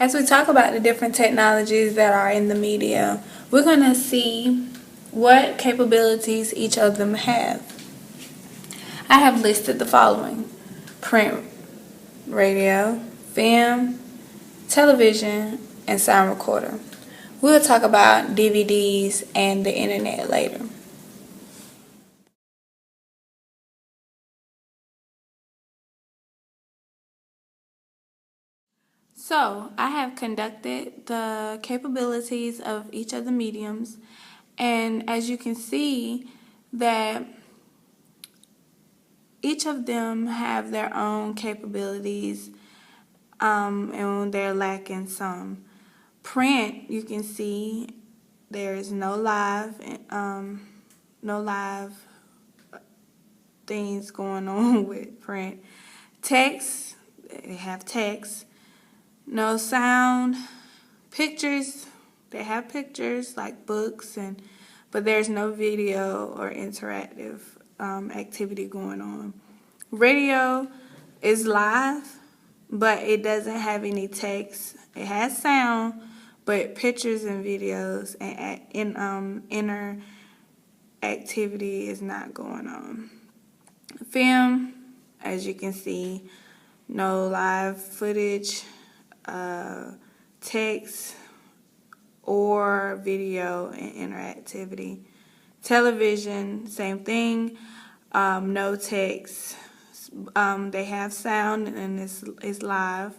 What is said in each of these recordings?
As we talk about the different technologies that are in the media, we're going to see what capabilities each of them have. I have listed the following: print, radio, film, television, and sound recorder. We'll talk about DVDs and the internet later. So, I have conducted the capabilities of each of the mediums, and as you can see that each of them have their own capabilities, and they're lacking some. Print, you can see there's no live things going on with print. Text, they have text. No sound. Pictures, they have pictures like books, but there's no video or interactive activity going on. Radio is live, but it doesn't have any text. It has sound, but pictures and videos and inner activity is not going on. Film, as you can see, no live footage, text, or video and interactivity. Television, same thing, no text. They have sound and it's live.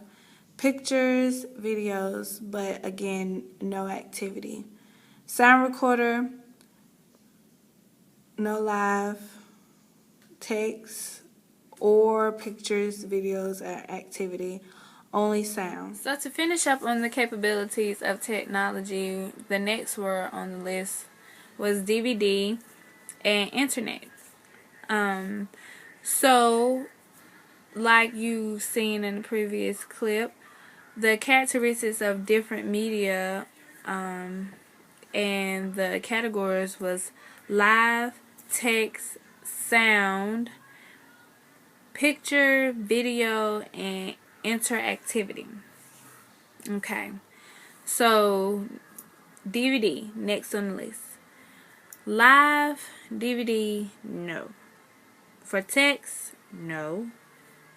Pictures, videos, but again, no activity. Sound recorder, no live text or pictures, videos, or activity, only sound. So to finish up on the capabilities of technology, the next word on the list was DVD and internet. So like you've seen in the previous clip, the characteristics of different media and the categories was live, text, sound, picture, video, and interactivity. Okay, so DVD, next on the list. Live DVD, no. For text, no.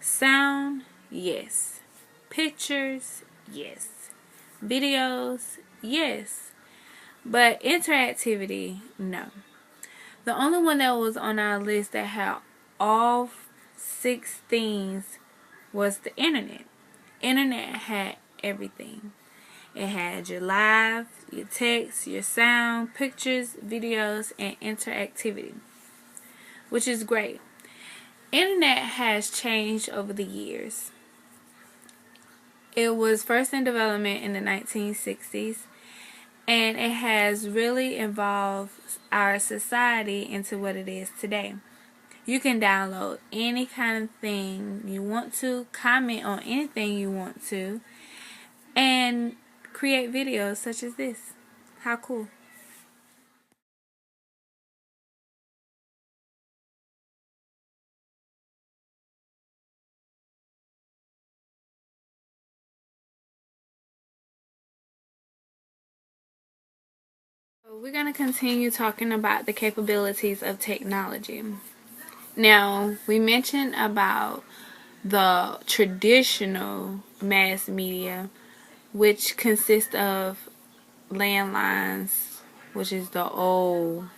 Sound, yes. Pictures, yes. Videos, yes. But interactivity, no. The only one that was on our list that had all 6 things was the internet. Internet had everything. It had your live, your text, your sound, pictures, videos, and interactivity, which is great. Internet has changed over the years. It was first in development in the 1960s, and it has really evolved our society into what it is today. You can download any kind of thing you want to, comment on anything you want to, and create videos such as this. How cool. We're going to continue talking about the capabilities of technology. Now, we mentioned about the traditional mass media, which consists of landlines, which is the old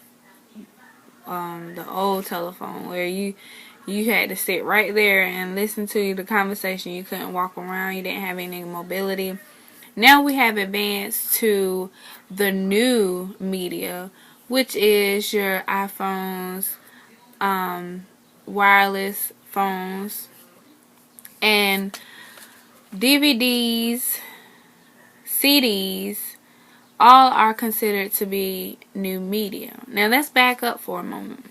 telephone where you had to sit right there and listen to the conversation. You couldn't walk around. You didn't have any mobility. Now we have advanced to the new media, which is your iPhones, wireless phones, and DVDs, CDs, all are considered to be new media. Now let's back up for a moment.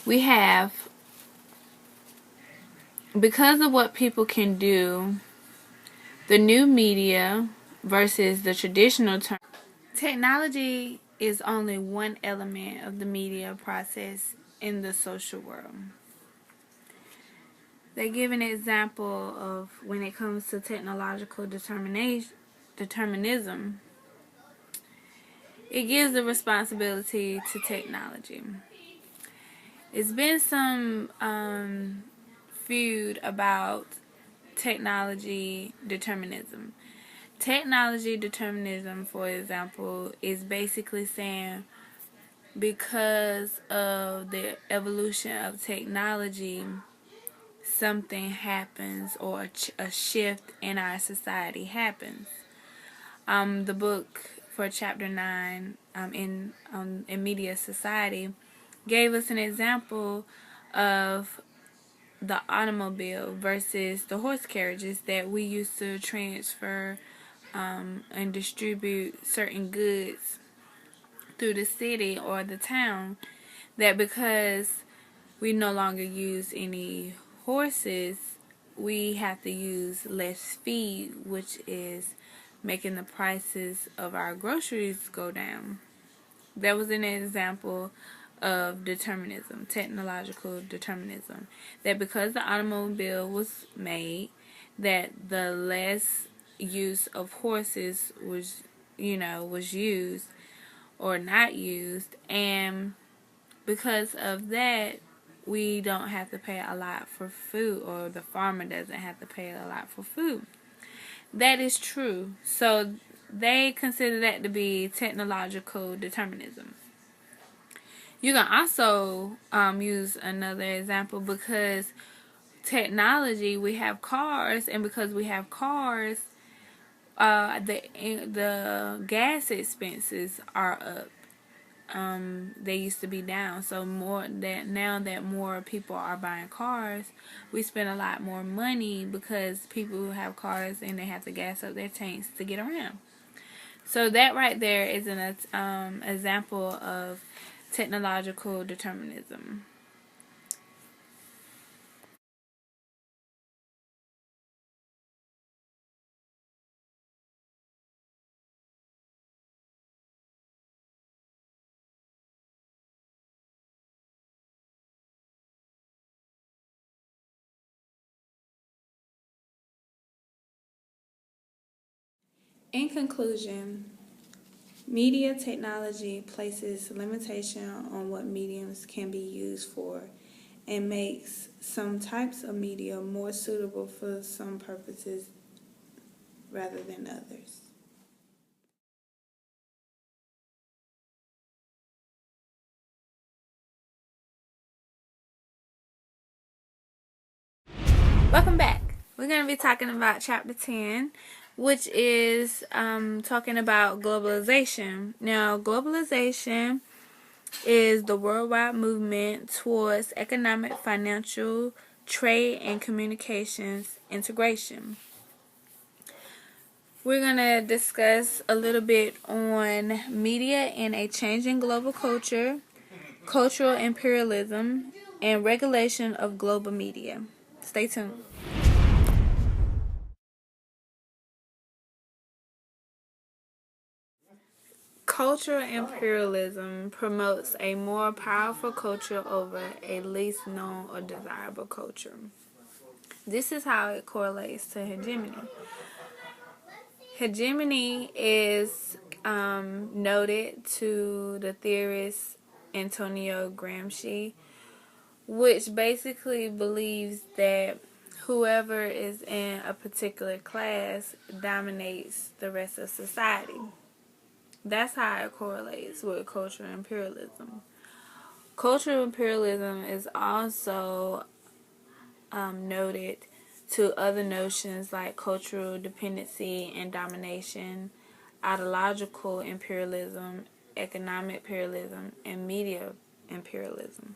We have, because of what people can do, the new media versus the traditional term. Technology is only one element of the media process in the social world. they give an example of when it comes to technological determinism. It gives the responsibility to technology. It's been some feud about technology determinism. Technology determinism, for example, is basically saying because of the evolution of technology, something happens or a shift in our society happens. The book for chapter 9 in Media Society gave us an example of the automobile versus the horse carriages that we used to transfer and distribute certain goods through the city or the town, that because we no longer use any horses, we have to use less feed, which is making the prices of our groceries go down. That was an example of determinism, technological determinism. That because the automobile was made, that the less use of horses was used or not used, and because of that, we don't have to pay a lot for food, or the farmer doesn't have to pay a lot for food. That is true. So they consider that to be technological determinism. You can also use another example, because technology, we have cars, and because we have cars, the gas expenses are up. They used to be down. So now that more people are buying cars, we spend a lot more money because people who have cars and they have to gas up their tanks to get around. So that right there is an example of technological determinism. In conclusion, media technology places limitation on what mediums can be used for and makes some types of media more suitable for some purposes rather than others. Welcome back. We're going to be talking about chapter 10, which is talking about globalization. Now, globalization is the worldwide movement towards economic, financial, trade, and communications integration. We're going to discuss a little bit on media in a changing global culture, cultural imperialism, and regulation of global media. Stay tuned. Cultural imperialism promotes a more powerful culture over a least known or desirable culture. This is how it correlates to hegemony. Hegemony is noted to the theorist Antonio Gramsci, which basically believes that whoever is in a particular class dominates the rest of society. That's how it correlates with cultural imperialism. Cultural imperialism is also noted to other notions like cultural dependency and domination, ideological imperialism, economic imperialism, and media imperialism.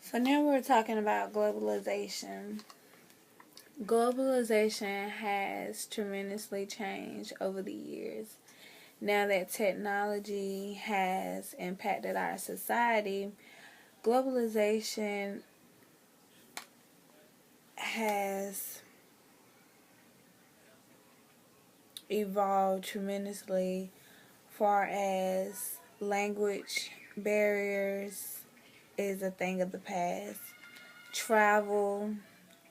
So now we're talking about globalization. Globalization has tremendously changed over the years. Now that technology has impacted our society, globalization has evolved tremendously far as language barriers is a thing of the past. Travel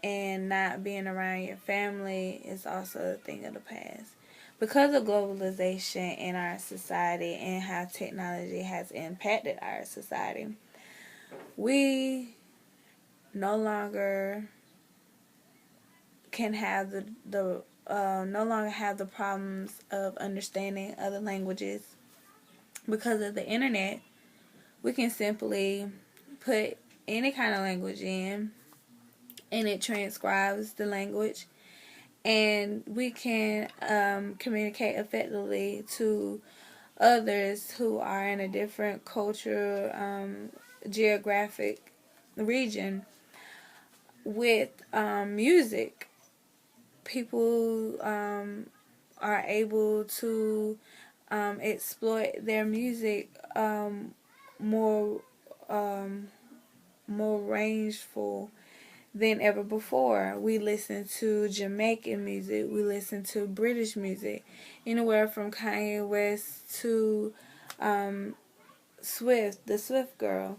and not being around your family is also a thing of the past. Because of globalization in our society and how technology has impacted our society, we no longer can have the no longer have the problems of understanding other languages. Because of the internet, we can simply put any kind of language in and it transcribes the language, and we can communicate effectively to others who are in a different culture, geographic region with music. People are able to exploit their music more more rangeful than ever before. We listen to Jamaican music, we listen to British music, anywhere from Kanye West to Swift, the Swift girl.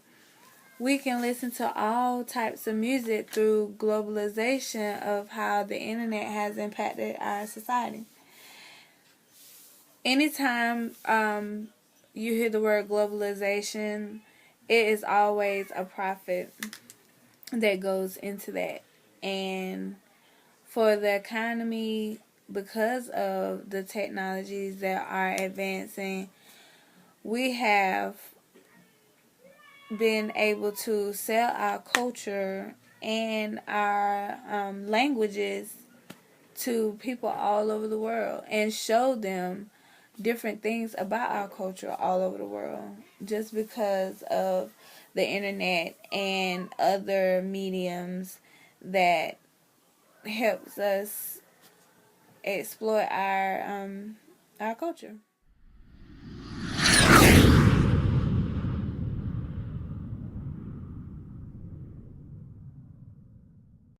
We can listen to all types of music through globalization of how the internet has impacted our society. Anytime you hear the word globalization, it is always a profit that goes into that. And for the economy, because of the technologies that are advancing, we have been able to sell our culture and our languages to people all over the world and show them different things about our culture all over the world just because of the internet and other mediums that helps us exploit our culture.